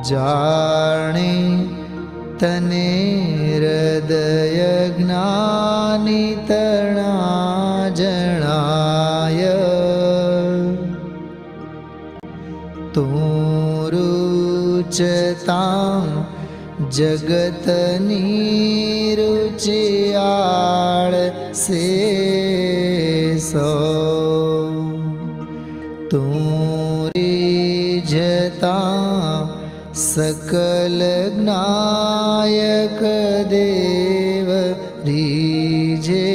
जाने तने हृदय ज्ञानी तणा जणाय तू रुचतां जगतनी रुचियाळ से सो तू रिझता सकल ज्ञायक देव रीझे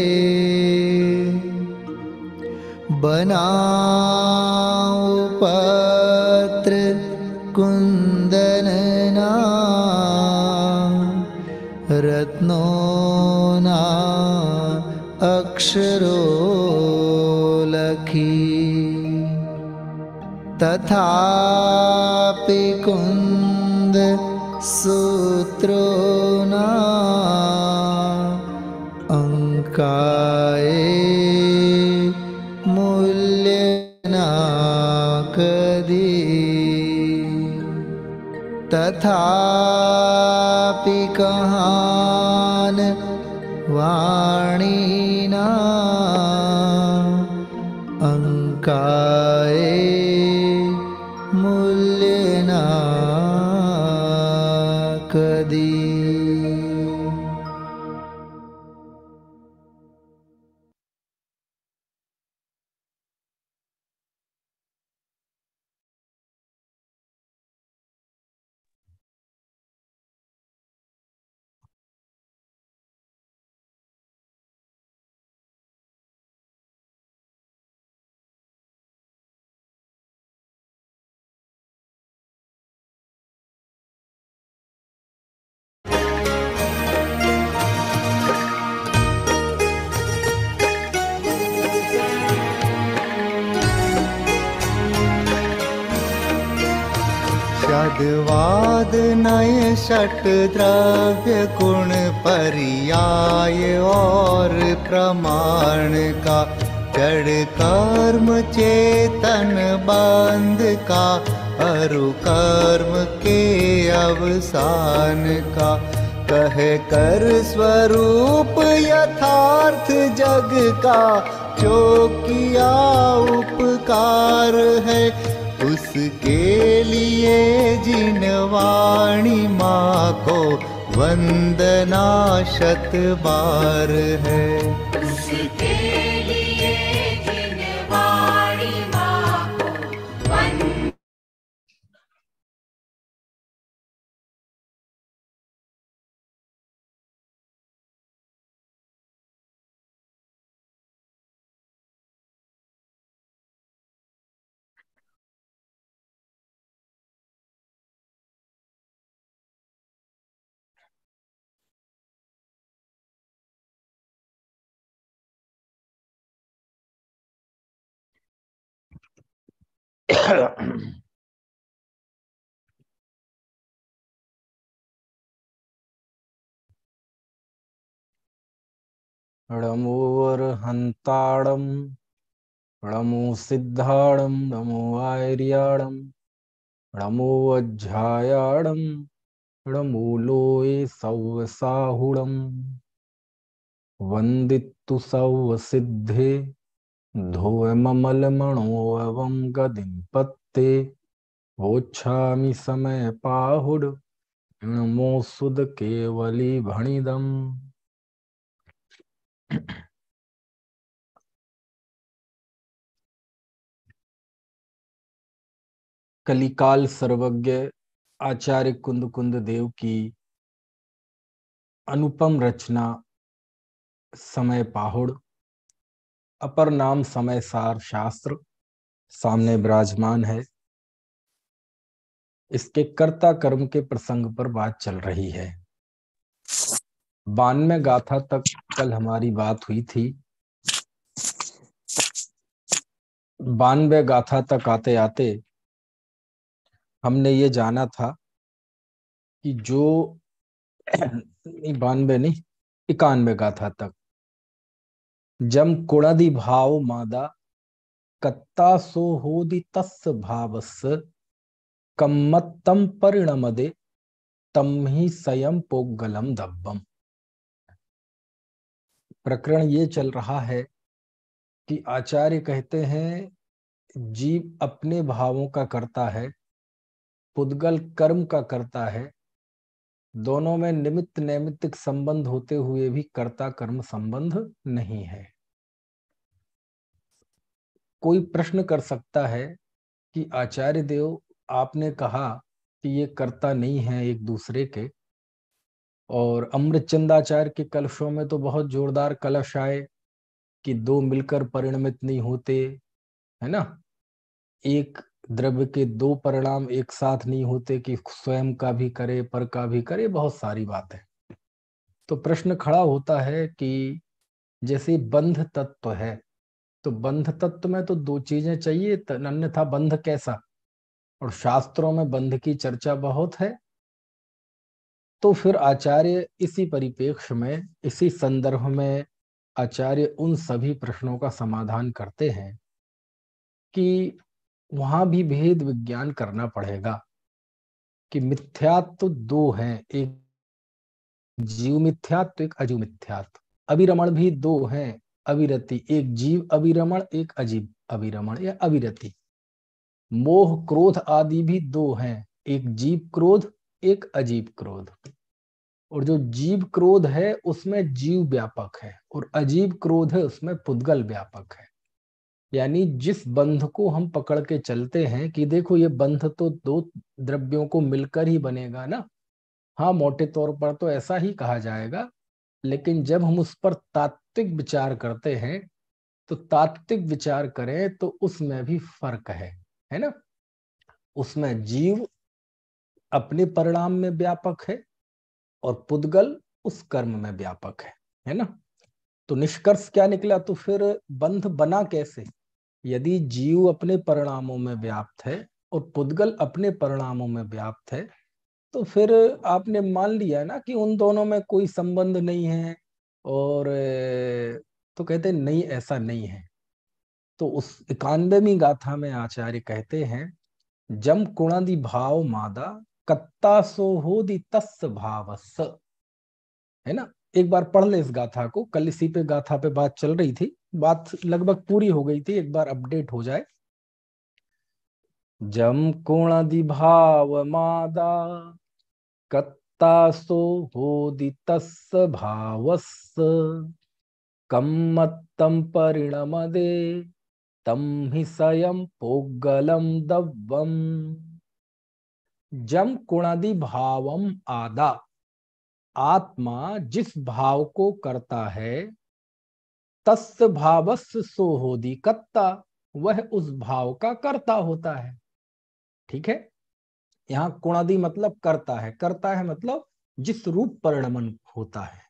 बनाओ पत्र कुंदनना रत्नोना अक्षरो लखी तथापि कुंद सूत्रोना अंकाए मूल्य ना कदी तथापि कहान वाणीना अंकाए मूल्य ना कदी। षड्वाद नय षट द्रव्य गुण पर्याय और प्रमाण का जड़ कर्म चेतन बंध का अरु कर्म के अवसान का कह कर स्वरूप यथार्थ जग का जो किया उपकार है उसके लिए जिन वाणी माँ को वंदना शत बार है। उसके लिए जिन वाणी माँ को वंदना णमोऽर्हन्ताणं णमो सिद्धाणं नमो आर्याणं नमो अज्झायाणं नमो लोये सौसाहुणं वन्दितु सौसिद्धे धोयममलमणोऽवं गदिं पत्ते वोच्छामि समय पाहुड नमो सुद केवली भणिदम्। कलिकाल सर्वज्ञ आचार्य कुंद कुंद देव की अनुपम रचना समय पाहुड़ अपर नाम समय सार शास्त्र सामने विराजमान है। इसके कर्ता कर्म के प्रसंग पर बात चल रही है। 92 गाथा तक कल हमारी बात हुई थी। 92 गाथा तक आते आते हमने ये जाना था कि जो 92 नहीं 91 गाथा तक जम कुणदि भाव मादा कत्ता सो होदि तस् भावस कम्मत्तम परिणमदे तम ही स्वयं पोगलम दब्बम। प्रकरण ये चल रहा है कि आचार्य कहते हैं जीव अपने भावों का करता है, पुद्गल कर्म का करता है। दोनों में निमित्त नैमित्तिक संबंध होते हुए भी कर्ता कर्म संबंध नहीं है। कोई प्रश्न कर सकता है कि आचार्य देव, आपने कहा कि ये कर्ता नहीं है एक दूसरे के, और अमृतचंदाचार्य के कलशों में तो बहुत जोरदार कलश आए कि दो मिलकर परिणमित नहीं होते, है ना। एक द्रव्य के दो परिणाम एक साथ नहीं होते कि स्वयं का भी करे पर का भी करे, बहुत सारी बात है। तो प्रश्न खड़ा होता है कि जैसे बंध तत्व है, तो बंध तत्व में तो दो चीजें चाहिए, अन्यथा बंध कैसा। और शास्त्रों में बंध की चर्चा बहुत है। तो फिर आचार्य इसी परिप्रेक्ष्य में, इसी संदर्भ में आचार्य उन सभी प्रश्नों का समाधान करते हैं कि वहां भी भेद विज्ञान करना पड़ेगा कि मिथ्यात्व दो हैं, एक जीव मिथ्यात्व, एक अजीव मिथ्यात्व। अभिरमण भी दो हैं, अविरति, एक जीव अभिरमण, एक अजीव अभिरमण या अविरति। मोह क्रोध आदि भी दो हैं, एक जीव क्रोध, एक अजीव क्रोध। और जो जीव क्रोध है उसमें जीव व्यापक है, और अजीव क्रोध है उसमें पुद्गल व्यापक है। यानी जिस बंध को हम पकड़ के चलते हैं कि देखो ये बंध तो दो द्रव्यों को मिलकर ही बनेगा ना, हाँ मोटे तौर पर तो ऐसा ही कहा जाएगा, लेकिन जब हम उस पर तात्विक विचार करते हैं तो तात्विक विचार करें तो उसमें भी फर्क है ना। उसमें जीव अपने परिणाम में व्यापक है और पुद्गल उस कर्म में व्यापक है ना। तो निष्कर्ष क्या निकला, तो फिर बंध बना कैसे। यदि जीव अपने परिणामों में व्याप्त है और पुद्गल अपने परिणामों में व्याप्त है, तो फिर आपने मान लिया ना कि उन दोनों में कोई संबंध नहीं है। और तो कहते नहीं, ऐसा नहीं है। तो उस 91वीं गाथा में आचार्य कहते हैं जम कुणादि भाव मादा कत्ता सो होदि तस् भावस, है ना। एक बार पढ़ ले इस गाथा को, कल इसी पे गाथा पे बात चल रही थी, बात लगभग पूरी हो गई थी, एक बार अपडेट हो जाए। जम कुणादि भाव मादा कत्ता सो होदि तस् भावस कम्मत्तम परिणमदे तम ही स्वयं पोगलम दव्वम। जम कुणादि भावम आदा, आत्मा जिस भाव को करता है, तस् भावस सो होदि कत्ता, वह उस भाव का कर्ता होता है। ठीक है, यहाँ कुणादि मतलब करता है, करता है मतलब जिस रूप परिणमन होता है।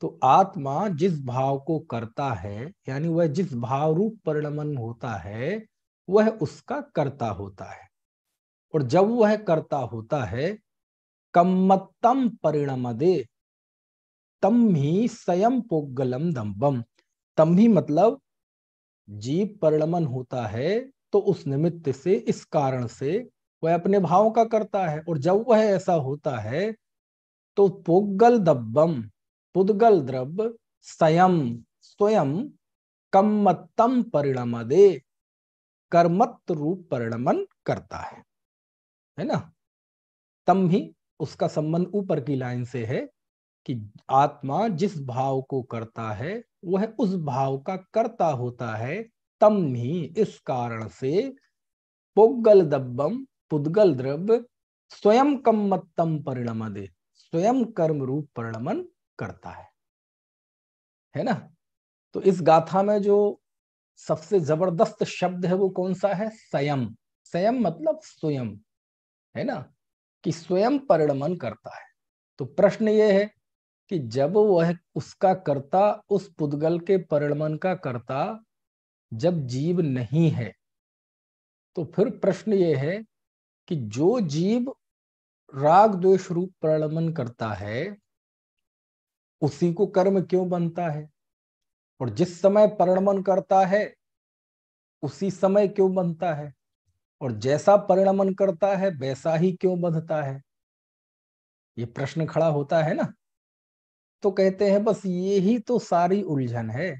तो आत्मा जिस भाव को करता है, यानी वह जिस भाव रूप परिणमन होता है, वह उसका कर्ता होता है। और जब वह कर्ता होता है, कम्मत्तम परिणमदे तम ही स्वयं पोगलम दम्बम। तम ही मतलब जीव परिणमन होता है, तो उस निमित्त से, इस कारण से वह अपने भाव का करता है। और जब वह ऐसा होता है तो पोगल दब्बम, पुद्गल द्रव्य स्वयं स्वयं कम्मत्तम परिणमदे, कर्मत्त रूप परिणमन करता है ना। तम ही उसका संबंध ऊपर की लाइन से है कि आत्मा जिस भाव को करता है वह उस भाव का कर्ता होता है। तम ही इस कारण से पोगल दब्बम, पुद्गल द्रव्य स्वयं कम्मत्तम परिणमदे, स्वयं कर्म रूप परिणमन करता है ना। तो इस गाथा में जो सबसे जबरदस्त शब्द है वो कौन सा है, स्वयं। स्वयं मतलब स्वयं, है ना, कि स्वयं परिणमन करता है। तो प्रश्न ये है कि जब वह उसका कर्ता, उस पुद्गल के परिणमन का कर्ता जब जीव नहीं है, तो फिर प्रश्न ये है कि जो जीव राग द्वेष रूप परिणमन करता है उसी को कर्म क्यों बनता है, और जिस समय परिणमन करता है उसी समय क्यों बनता है। और जैसा परिणमन करता है वैसा ही क्यों बंधता है, ये प्रश्न खड़ा होता है ना। तो कहते हैं बस यही तो सारी उलझन है,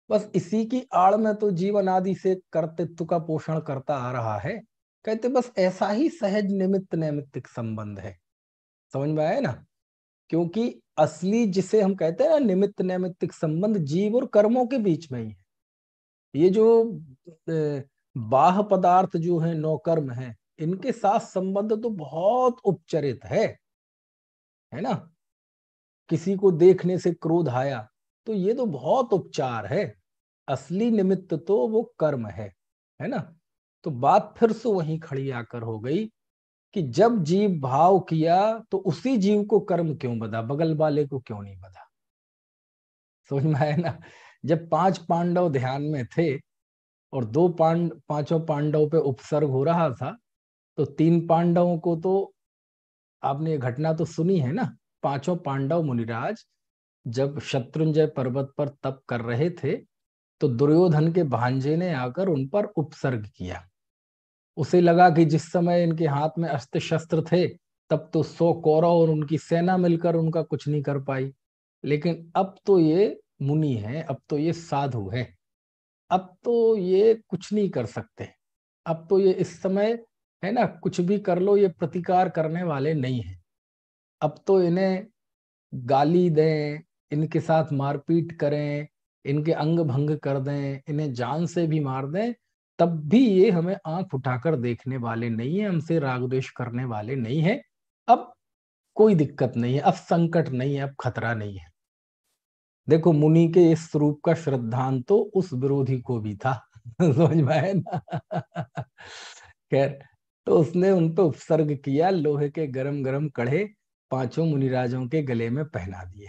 बस इसी की आड़ में तो जीवन आदि से कर्तृत्व का पोषण करता आ रहा है। कहते बस ऐसा ही सहज निमित्त नैमित्तिक संबंध है। समझ में आया ना, क्योंकि असली जिसे हम कहते हैं ना निमित्त नैमित्तिक संबंध जीव और कर्मों के बीच में ही है। ये जो बाह्य पदार्थ जो है नौ कर्म है, इनके साथ संबंध तो बहुत उपचरित है ना। किसी को देखने से क्रोध आया तो ये तो बहुत उपचार है, असली निमित्त तो वो कर्म है ना। तो बात फिर से वहीं खड़ी आकर हो गई कि जब जीव भाव किया तो उसी जीव को कर्म क्यों बधा, बगल वाले को क्यों नहीं बधा। समझ में आया ना। जब 5 पांडव ध्यान में थे और पांचों पांडव पे उपसर्ग हो रहा था, तो 3 पांडवों को तो आपने ये घटना तो सुनी है ना। 5 पांडव मुनिराज जब शत्रुंजय पर्वत पर तप कर रहे थे तो दुर्योधन के भांजे ने आकर उन पर उपसर्ग किया। उसे लगा कि जिस समय इनके हाथ में अस्त्र शस्त्र थे तब तो 100 कौरव और उनकी सेना मिलकर उनका कुछ नहीं कर पाई, लेकिन अब तो ये मुनि है, अब तो ये साधु है, अब तो ये कुछ नहीं कर सकते, अब तो ये इस समय है ना कुछ भी कर लो ये प्रतिकार करने वाले नहीं है। अब तो इन्हें गाली दें, इनके साथ मारपीट करें, इनके अंग भंग कर दें, इन्हें जान से भी मार दें, तब भी ये हमें आंख उठाकर देखने वाले नहीं है, हमसे राग द्वेष करने वाले नहीं है। अब कोई दिक्कत नहीं है, अब संकट नहीं है, अब खतरा नहीं है। देखो मुनि के इस स्वरूप का श्रद्धांत तो उस विरोधी को भी था। समझ में आया ना। खैर, तो उसने उन पे उपसर्ग किया, लोहे के गरम गरम कड़े 5 मुनिराजों के गले में पहना दिए।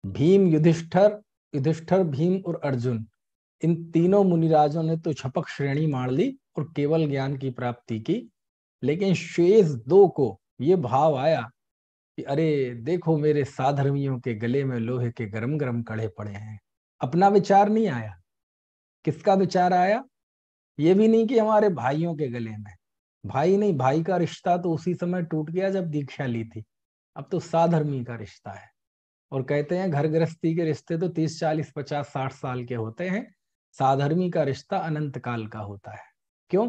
भीम, युधिष्ठर, भीम और अर्जुन, इन तीनों मुनिराजों ने तो छपक श्रेणी मार ली और केवल ज्ञान की प्राप्ति की, लेकिन शेष 2 को ये भाव आया कि अरे देखो मेरे साधर्मियों के गले में लोहे के गरम गरम कड़े पड़े हैं। अपना विचार नहीं आया, किसका विचार आया, ये भी नहीं कि हमारे भाइयों के गले में, भाई नहीं, भाई का रिश्ता तो उसी समय टूट गया जब दीक्षा ली थी, अब तो साधर्मी का रिश्ता है। और कहते हैं घर गृहस्थी के रिश्ते तो 30, 40, 50, 60 साल के होते हैं, साधर्मी का रिश्ता अनंत काल का होता है। क्यों,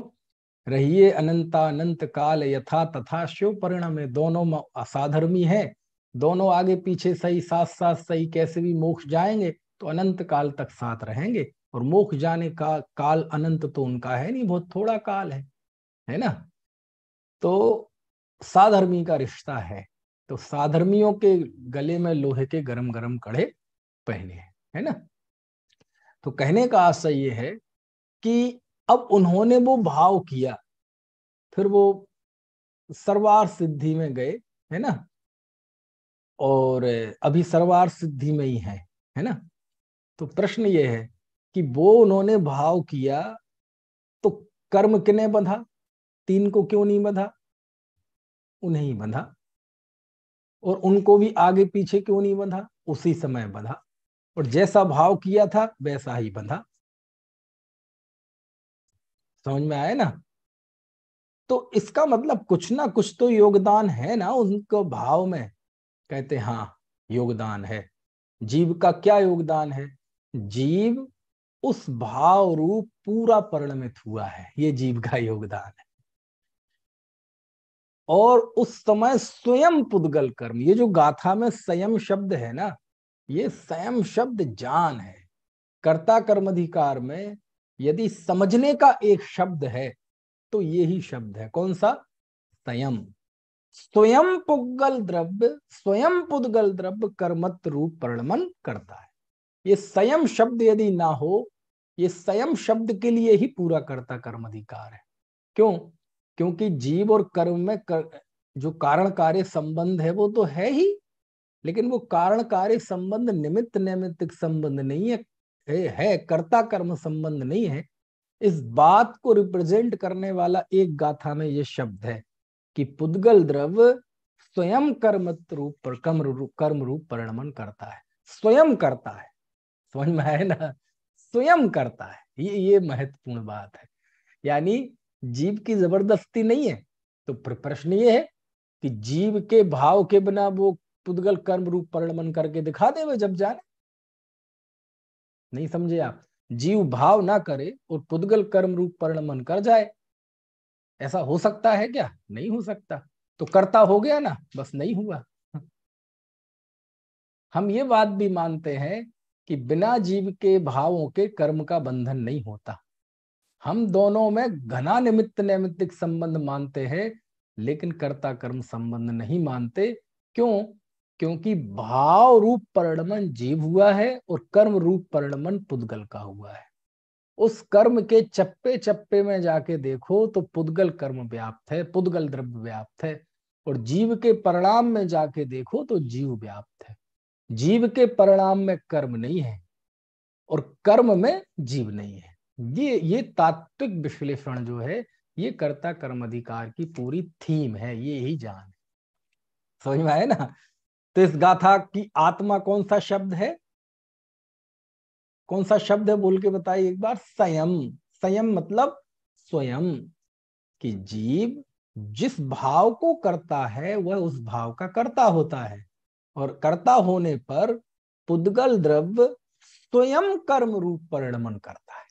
रहिए अनंतानंत काल यथा तथा शिव परिणाम में, दोनों असाधर्मी है, दोनों आगे पीछे सही, साथ साथ सही, कैसे भी मोक्ष जाएंगे तो अनंत काल तक साथ रहेंगे। और मोक्ष जाने का काल अनंत तो उनका है नहीं, बहुत थोड़ा काल है ना। तो साधर्मी का रिश्ता है, तो साधर्मियों के गले में लोहे के गरम गरम कड़े पहने हैं, है ना। तो कहने का आशय ये है कि अब उन्होंने वो भाव किया, फिर वो सर्वार सिद्धि में गए, है ना, और अभी सर्वार सिद्धि में ही है ना। तो प्रश्न ये है कि वो उन्होंने भाव किया तो कर्म किन्हें बंधा, 3 को क्यों नहीं बंधा, उन्हें ही बंधा। और उनको भी आगे पीछे क्यों नहीं बंधा, उसी समय बंधा। और जैसा भाव किया था वैसा ही बंधा। समझ में आया ना। तो इसका मतलब कुछ ना कुछ तो योगदान है ना उनको भाव में। कहते हाँ योगदान है। जीव का क्या योगदान है, जीव उस भाव रूप पूरा परिणमित हुआ है, ये जीव का योगदान है। और उस समय स्वयं पुद्गल कर्म, ये जो गाथा में संयम शब्द है ना, ये संयम शब्द जान है। कर्ता कर्माधिकार में यदि समझने का एक शब्द है तो यही शब्द है, कौन सा, संयम। स्वयं पुद्गल द्रव्य कर्मत रूप परिणमन करता है। ये संयम शब्द यदि ना हो, ये संयम शब्द के लिए ही पूरा कर्ता कर्म अधिकार है। क्यों, क्योंकि जीव और कर्म में जो कारण कार्य संबंध है वो तो है ही, लेकिन वो कारण कार्य संबंध निमित्त नैमित्तिक संबंध नहीं है कर्ता कर्म संबंध नहीं है। इस बात को रिप्रेजेंट करने वाला एक गाथा में ये शब्द है कि पुद्गल द्रव्य स्वयं कर्म रूप परिणमन करता है, स्वयं करता है। समझ में आए ना, स्वयं करता है, ये महत्वपूर्ण बात है। यानी जीव की जबरदस्ती नहीं है। तो प्रश्न ये है कि जीव के भाव के बिना वो पुद्गल कर्म रूप परिणमन करके दिखा दे वे जब जाने। नहीं समझे आप? जीव भाव ना करे और पुद्गल कर्म रूप परिणमन कर जाए, ऐसा हो सकता है क्या? नहीं हो सकता। तो कर्ता हो गया ना, बस नहीं हुआ। हम ये बात भी मानते हैं कि बिना जीव के भावों के कर्म का बंधन नहीं होता। हम दोनों में घना निमित्त नैमित्तिक संबंध मानते हैं, लेकिन कर्ता कर्म संबंध नहीं मानते। क्यों? क्योंकि भाव रूप परिणमन जीव हुआ है और कर्म रूप परिणमन पुद्गल का हुआ है। उस कर्म के चप्पे चप्पे में जाके देखो तो पुद्गल कर्म व्याप्त है, पुद्गल द्रव्य व्याप्त है, और जीव के परिणाम में जाके देखो तो जीव व्याप्त है। जीव के परिणाम में कर्म नहीं है और कर्म में जीव नहीं है। ये तात्विक विश्लेषण जो है, ये कर्ता कर्म अधिकार की पूरी थीम है, ये ही जान है। समझ में आए ना? तो इस गाथा की आत्मा कौन सा शब्द है? कौन सा शब्द है बोल के बताइए एक बार। संयम। संयम मतलब स्वयं, कि जीव जिस भाव को करता है वह उस भाव का कर्ता होता है, और कर्ता होने पर पुद्गल द्रव्य स्वयं कर्म रूप परिणमन करता है।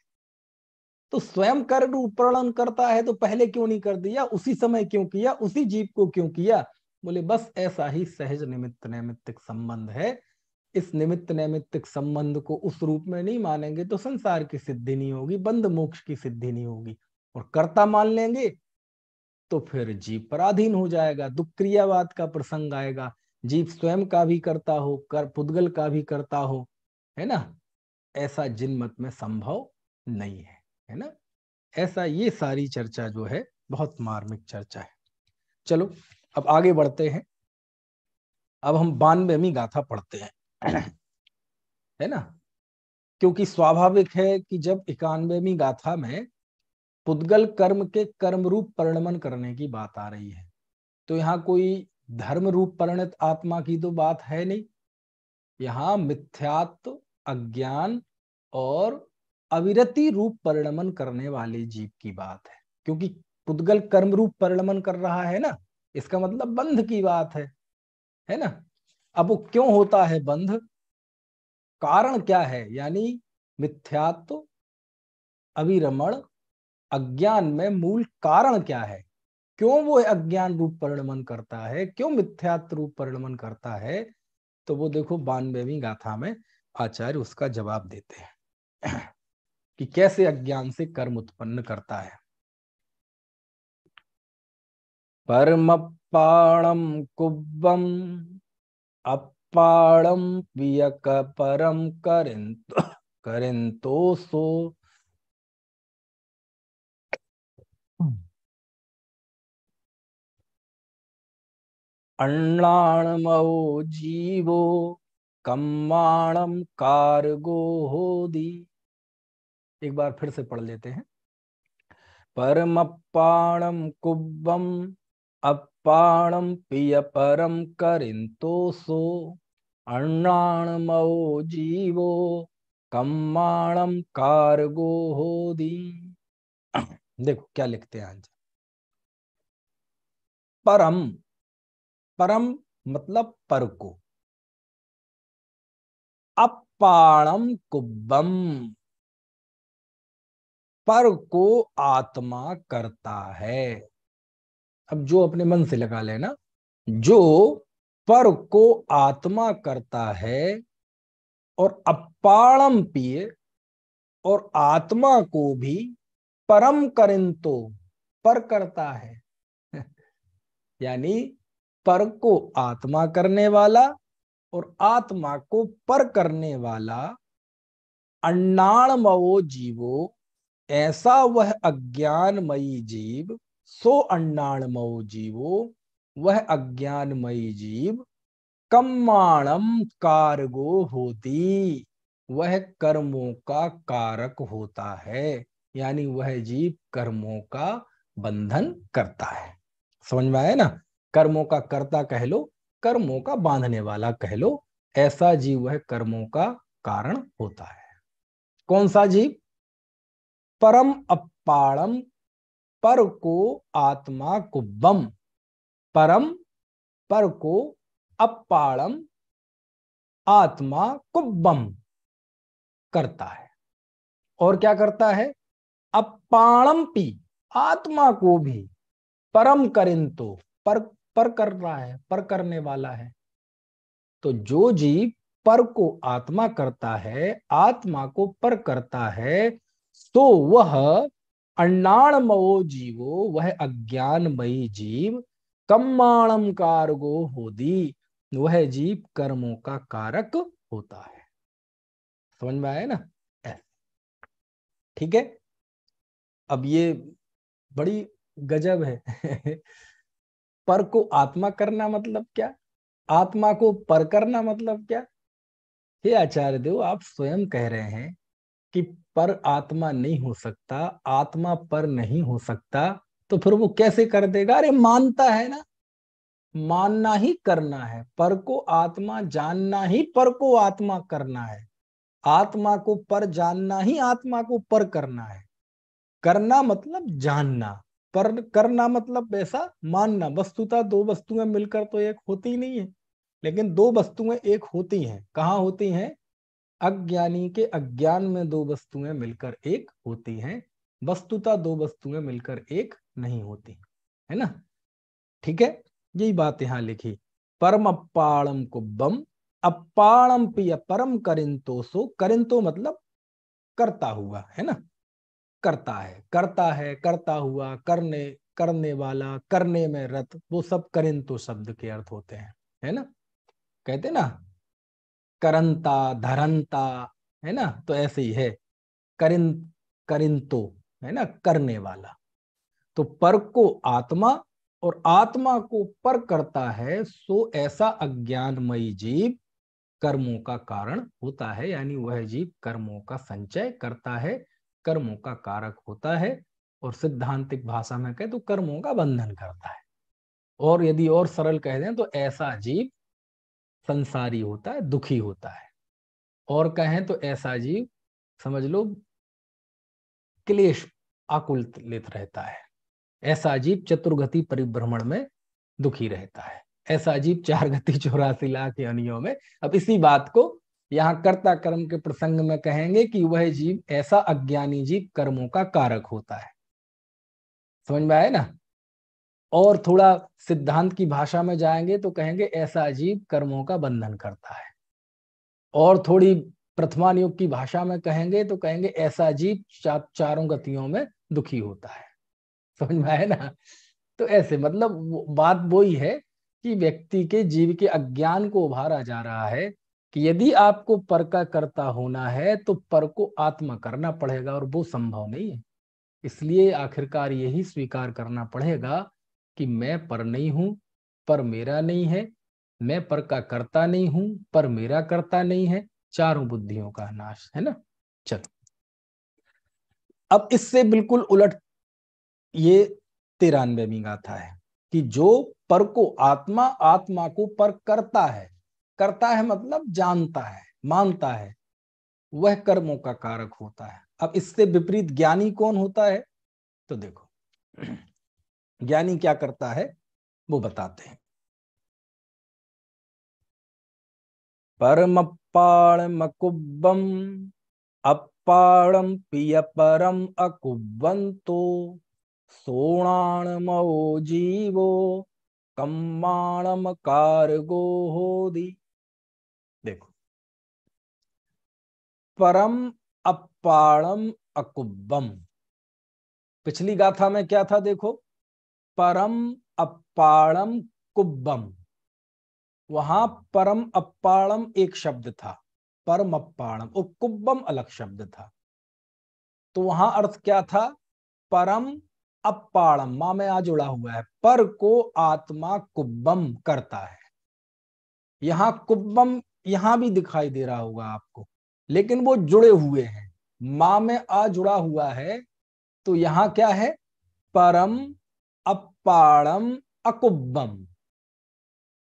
तो स्वयं कर्म रूप परिणमन करता है तो पहले क्यों नहीं कर दिया, उसी समय क्यों किया, उसी जीव को क्यों किया? बोले बस ऐसा ही सहज निमित्त नैमित्तिक संबंध है। इस निमित्त नैमित्तिक संबंध को उस रूप में नहीं मानेंगे तो संसार की सिद्धि नहीं होगी, बंध मोक्ष की सिद्धि नहीं होगी। और कर्ता मान लेंगे तो फिर जीव पराधीन हो जाएगा, दुख क्रियावाद का प्रसंग आएगा। जीव स्वयं का भी करता हो, कर पुद्गल का भी करता हो, है ना? ऐसा जिन मत में संभव नहीं है ना? ऐसा ये सारी चर्चा जो है बहुत मार्मिक चर्चा है। चलो अब आगे बढ़ते हैं। अब हम 92वीं गाथा पढ़ते हैं है ना? क्योंकि स्वाभाविक है कि जब 91वीं गाथा में पुद्गल कर्म के कर्म रूप परिणमन करने की बात आ रही है, तो यहाँ कोई धर्म रूप परिणत आत्मा की तो बात है नहीं। यहाँ मिथ्यात्व, अज्ञान और अविरति रूप परिणमन करने वाले जीव की बात है। क्योंकि पुद्गल कर्म रूप परिणमन कर रहा है ना, इसका मतलब बंध की बात है ना? अब वो क्यों होता है बंध, कारण क्या है? यानी मिथ्यात्व, अविरमण, अज्ञान में मूल कारण क्या है? क्यों वो अज्ञान रूप परिणमन करता है, क्यों मिथ्यात्व रूप परिणमन करता है? तो वो देखो 92वीं गाथा में आचार्य उसका जवाब देते हैं कि कैसे अज्ञान से कर्म उत्पन्न करता है। परमप्पाणम कुब्बम अप्पाणम वियक परम करिंतो सो अन्नाणमो जीवो कम्माणम कार्गो होदी। एक बार फिर से पढ़ लेते हैं। परमप्पाणम कुब्बम अप्पाणम पिय परम करिंतो सो अन्नाणमो जीवो कम्माणम कार्गो होदी। देखो क्या लिखते हैं आज। परम, परम मतलब पर को, अप्पाणम कुब्बम, पर को आत्मा करता है। अब जो अपने मन से लगा लेना, जो पर को आत्मा करता है और अप्पाणम पिए, और आत्मा को भी परम करिंतो पर करता है यानी पर को आत्मा करने वाला और आत्मा को पर करने वाला अन्नाणमवो जीवो, ऐसा वह अज्ञानमयी जीव, सो अन्नाणमवो जीवो, वह अज्ञानमयी जीव कम्माणम कारगो होती, वह कर्मों का कारक होता है। यानी वह जीव कर्मों का बंधन करता है। समझ में आया ना? कर्मों का कर्ता कह लो, कर्मों का बांधने वाला कह लो, ऐसा जीव वह कर्मों का कारण होता है। कौन सा जीव? परम अप्पाणम पर को आत्मा कुब्बम, परम पर को अपाणम आत्मा कुब्बम करता है। और क्या करता है? अपाणम पी, आत्मा को भी परम करिंतो, पर कर रहा है, पर करने वाला है। तो जो जीव पर को आत्मा करता है, आत्मा को पर करता है, तो वह अण्णाणमयो जीवो, वह अज्ञानमयी जीव कम्माणम कारगो होदी, वह जीव कर्मों का कारक होता है। समझ में आया ना? ठीक है। अब ये बड़ी गजब है। पर को आत्मा करना मतलब क्या? आत्मा को पर करना मतलब क्या? हे आचार्य देव, आप स्वयं कह रहे हैं कि पर आत्मा नहीं हो सकता, आत्मा पर नहीं हो सकता, तो फिर वो कैसे कर देगा? अरे मानता है ना, मानना ही करना है। पर को आत्मा जानना ही पर को आत्मा करना है। आत्मा को पर जानना ही आत्मा को पर करना है। करना मतलब जानना, पर करना मतलब ऐसा मानना। वस्तुतः दो वस्तुएं मिलकर तो एक होती नहीं है, लेकिन दो वस्तुएं एक होती हैं। कहाँ होती हैं? अज्ञानी के अज्ञान में दो वस्तुएं मिलकर एक होती हैं। वस्तुतः दो वस्तुएं मिलकर एक नहीं होती, है ना? ठीक है, यही बात यहां लिखी। परम अप्पाणम कुब्बम, अप्पाणम पिय परम करिंतो सो, करिंतो मतलब करता हुआ, है ना? करता है, करता है, करता हुआ, करने, करने वाला, करने में रत, वो सब करिंतो शब्द के अर्थ होते हैं, है ना? कहते ना करंता, धरंता, है ना? तो ऐसे ही है करिन, करिंतो, है ना, करने वाला। तो पर को आत्मा और आत्मा को पर करता है, सो ऐसा अज्ञानमयी जीव कर्मों का कारण होता है, यानी वह जीव कर्मों का संचय करता है, कर्मों का कारक होता है, और सिद्धांतिक भाषा में कहे तो कर्मों का बंधन करता है। और यदि और सरल कह दें तो ऐसा जीव संसारी होता है, दुखी होता है। और कहें तो ऐसा जीव समझ लो क्लेश आकुलित रहता है। ऐसा जीव चतुर्गति परिभ्रमण में दुखी रहता है। ऐसा जीव 4 गति 84 लाख योनियों में। अब इसी बात को यहाँ कर्ता कर्म के प्रसंग में कहेंगे कि वह जीव ऐसा अज्ञानी जीव कर्मों का कारक होता है। समझ में आए ना? और थोड़ा सिद्धांत की भाषा में जाएंगे तो कहेंगे ऐसा जीव कर्मों का बंधन करता है। और थोड़ी प्रथमान युग की भाषा में कहेंगे तो कहेंगे ऐसा जीव चारों गतियों में दुखी होता है। समझ में आए ना? तो ऐसे मतलब बात वही है कि व्यक्ति के जीव के अज्ञान को उभारा जा रहा है कि यदि आपको पर का कर्ता होना है तो पर को आत्मा करना पड़ेगा, और वो संभव नहीं है। इसलिए आखिरकार यही स्वीकार करना पड़ेगा कि मैं पर नहीं हूं, पर मेरा नहीं है, मैं पर का कर्ता नहीं हूं, पर मेरा कर्ता नहीं है। चारों बुद्धियों का नाश, है ना? चलो, अब इससे बिल्कुल उलट ये 93वीं गाथा है कि जो पर को आत्मा, आत्मा को पर करता है, करता है मतलब जानता है, मानता है, वह कर्मों का कारक होता है। अब इससे विपरीत ज्ञानी कौन होता है? तो देखो ज्ञानी क्या करता है वो बताते हैं। परमप्पाणमकुब्बम अप्पाणम पिय परम अकुब्बंतो सोणाणमो जीवो कम्माणम कारगो होदि। देखो, परम अप्पाणम अकुब्बम, पिछली गाथा में क्या था? देखो, परम अप्पाणम कुब्बम, वहां परम अप्पाणम एक शब्द था, परम अप्पाणम, और कुब्बम अलग शब्द था। तो वहां अर्थ क्या था? परम अप्पाणम, मां में आ जुड़ा हुआ है, पर को आत्मा कुब्बम करता है। यहां कुब्बम यहां भी दिखाई दे रहा होगा आपको, लेकिन वो जुड़े हुए हैं, मां में आ जुड़ा हुआ है। तो यहां क्या है? परम अप्पाणम अकुब्बम,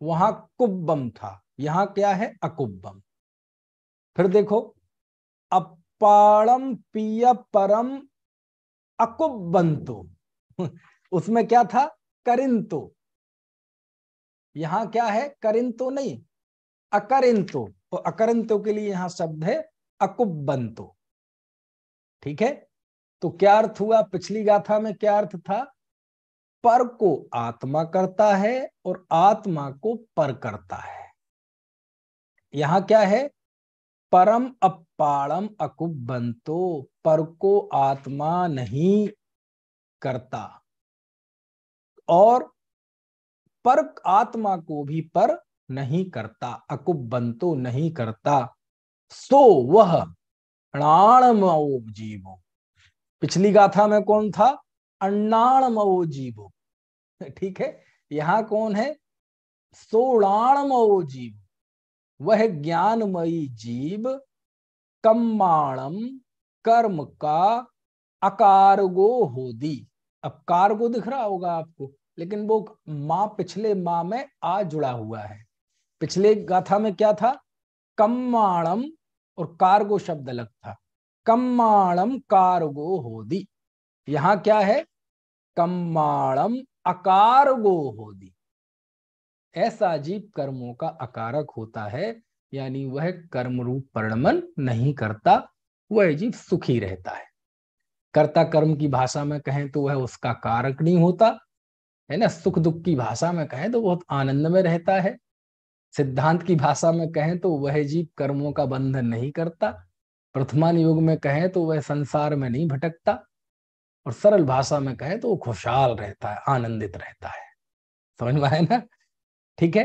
वहां कुब्बम था, यहां क्या है? अकुब्बम। फिर देखो, अप्पाणम पिय परम अकुब्बंतो, उसमें क्या था, करिंतो। यहां क्या है, करिंतो नहीं, अकरिंतो। तो अकरिंतो के लिए यहां शब्द है अकुब्बंतो। ठीक है, तो क्या अर्थ हुआ, पिछली गाथा में क्या अर्थ था, पर को आत्मा करता है और आत्मा को पर करता है। यहां क्या है, परम अपाड़म अकुब्बंतो, पर को आत्मा नहीं करता और पर आत्मा को भी पर नहीं करता, अकुब्बंतो नहीं करता, सो वह अणाणमो जीवो। पिछली गाथा में कौन था, अण्णाणमो जीवो। ठीक है, यहां कौन है, सोणाणमो जीव, वह ज्ञानमयी जीव, कम्माणम कर्म का अकारगो होदी। अब कार्गो दिख रहा होगा आपको, लेकिन वो माँ पिछले माँ में आ जुड़ा हुआ है। पिछले गाथा में क्या था, कम्माणम और कार्गो शब्द अलग था, कम्माणम कार्गो होदी। यहां क्या है, कम्माणम अकारगो होदी। ऐसा जीव कर्मों का अकारक होता है, यानी वह कर्म रूप परिणमन नहीं करता, वह जीव सुखी रहता है। कर्ता कर्म की भाषा में कहें तो वह उसका कारक नहीं होता है ना, सुख दुख की भाषा में कहें तो बहुत आनंद में रहता है, सिद्धांत की भाषा में कहें तो वह जीव कर्मों का बंधन नहीं करता, प्रथमान योग में कहें तो वह संसार में नहीं भटकता, और सरल भाषा में कहें तो वो खुशहाल रहता है, आनंदित रहता है। समझ में आया ना। ठीक है,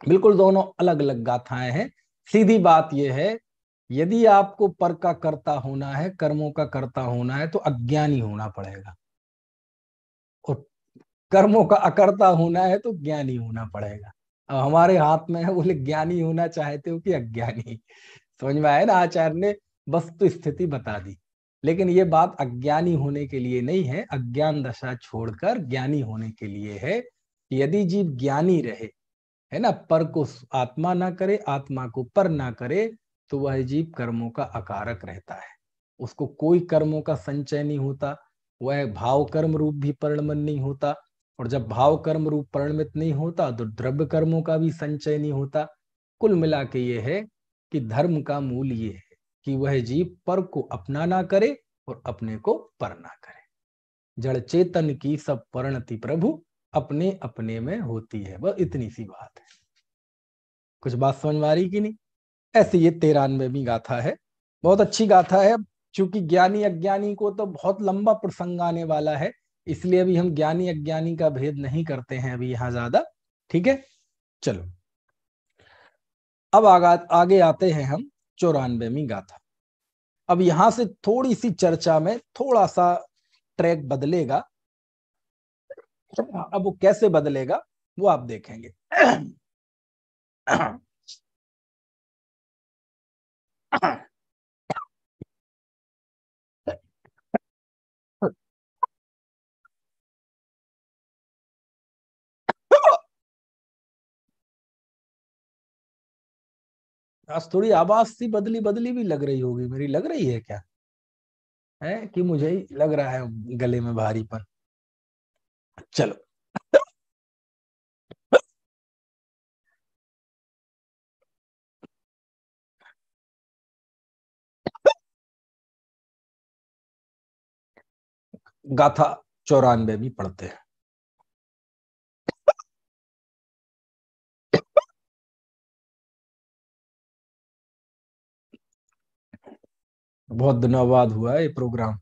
बिल्कुल दोनों अलग अलग गाथाएं हैं। सीधी बात यह है, यदि आपको पर का कर्ता होना है, कर्मों का कर्ता होना है, तो अज्ञानी होना पड़ेगा, और कर्मों का अकर्ता होना है तो ज्ञानी होना पड़ेगा। अब हमारे हाथ में है, बोले ज्ञानी होना चाहते हो कि अज्ञानी। समझ में आया ना, आचार्य ने वस्तु स्थिति बता दी। लेकिन ये बात अज्ञानी होने के लिए नहीं है, अज्ञान दशा छोड़कर ज्ञानी होने के लिए है। कि यदि जीव ज्ञानी रहे, है ना, पर को आत्मा ना करे, आत्मा को पर ना करे, तो वह जीव कर्मों का अकारक रहता है, उसको कोई कर्मों का संचय नहीं होता, वह भाव कर्म रूप भी परिणमन नहीं होता, और जब भाव कर्म रूप परिणमित नहीं होता तो द्रव्य कर्मों का भी संचय नहीं होता। कुल मिला के ये है कि धर्म का मूल ये है कि वह जीव पर को अपना ना करे और अपने को पर ना करे। जड़ चेतन की सब परिणति प्रभु अपने अपने में होती है, बस इतनी सी बात है। कुछ बात समझ में आ रही कि नहीं। ऐसे ये 93वीं गाथा है, बहुत अच्छी गाथा है। क्योंकि ज्ञानी अज्ञानी को तो बहुत लंबा प्रसंग आने वाला है, इसलिए अभी हम ज्ञानी अज्ञानी का भेद नहीं करते हैं अभी यहां ज्यादा। ठीक है, चलो अब आगे आते हैं हम 94वीं गाथा। अब यहां से थोड़ी सी चर्चा में थोड़ा सा ट्रैक बदलेगा। अब वो कैसे बदलेगा वो आप देखेंगे। आज थोड़ी आवाज सी बदली बदली भी लग रही होगी, मेरी लग रही है क्या, है कि मुझे ही लग रहा है गले में भारीपन। चलो गाथा 94वीं पढ़ते हैं। बहुत दिनों बाद हुआ है ये प्रोग्राम।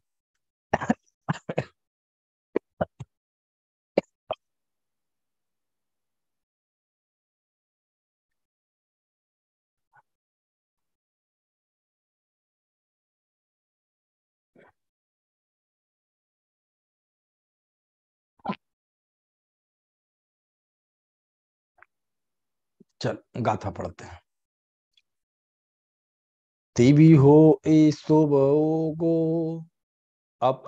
चल गाथा पढ़ते हैं। तीवी हो ए गो अप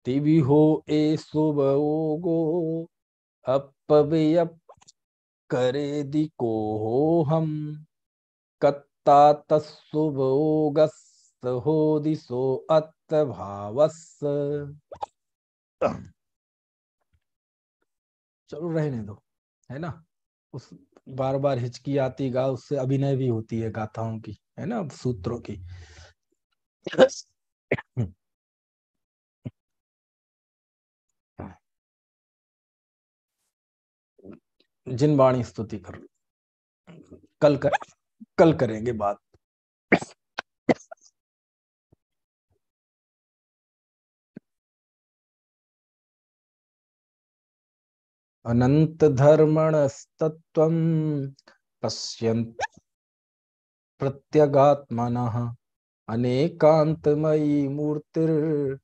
तीवी हो ए गो अपव्यय करेदि को हो हम कत्ता तस्सुभोगस् हो दिसो अत भावस्। चलो रहने दो, है ना। उस बार बार हिचकी आती गा, उससे अभिनय भी होती है गाथाओं की, है ना, सूत्रों की। जिनवाणी स्तुति कर लो, कल करेंगे बात। अनंत धर्मणस्तत्त्वं पश्यन्त प्रत्यगात्मनः अनेकांतमयी मूर्तिर्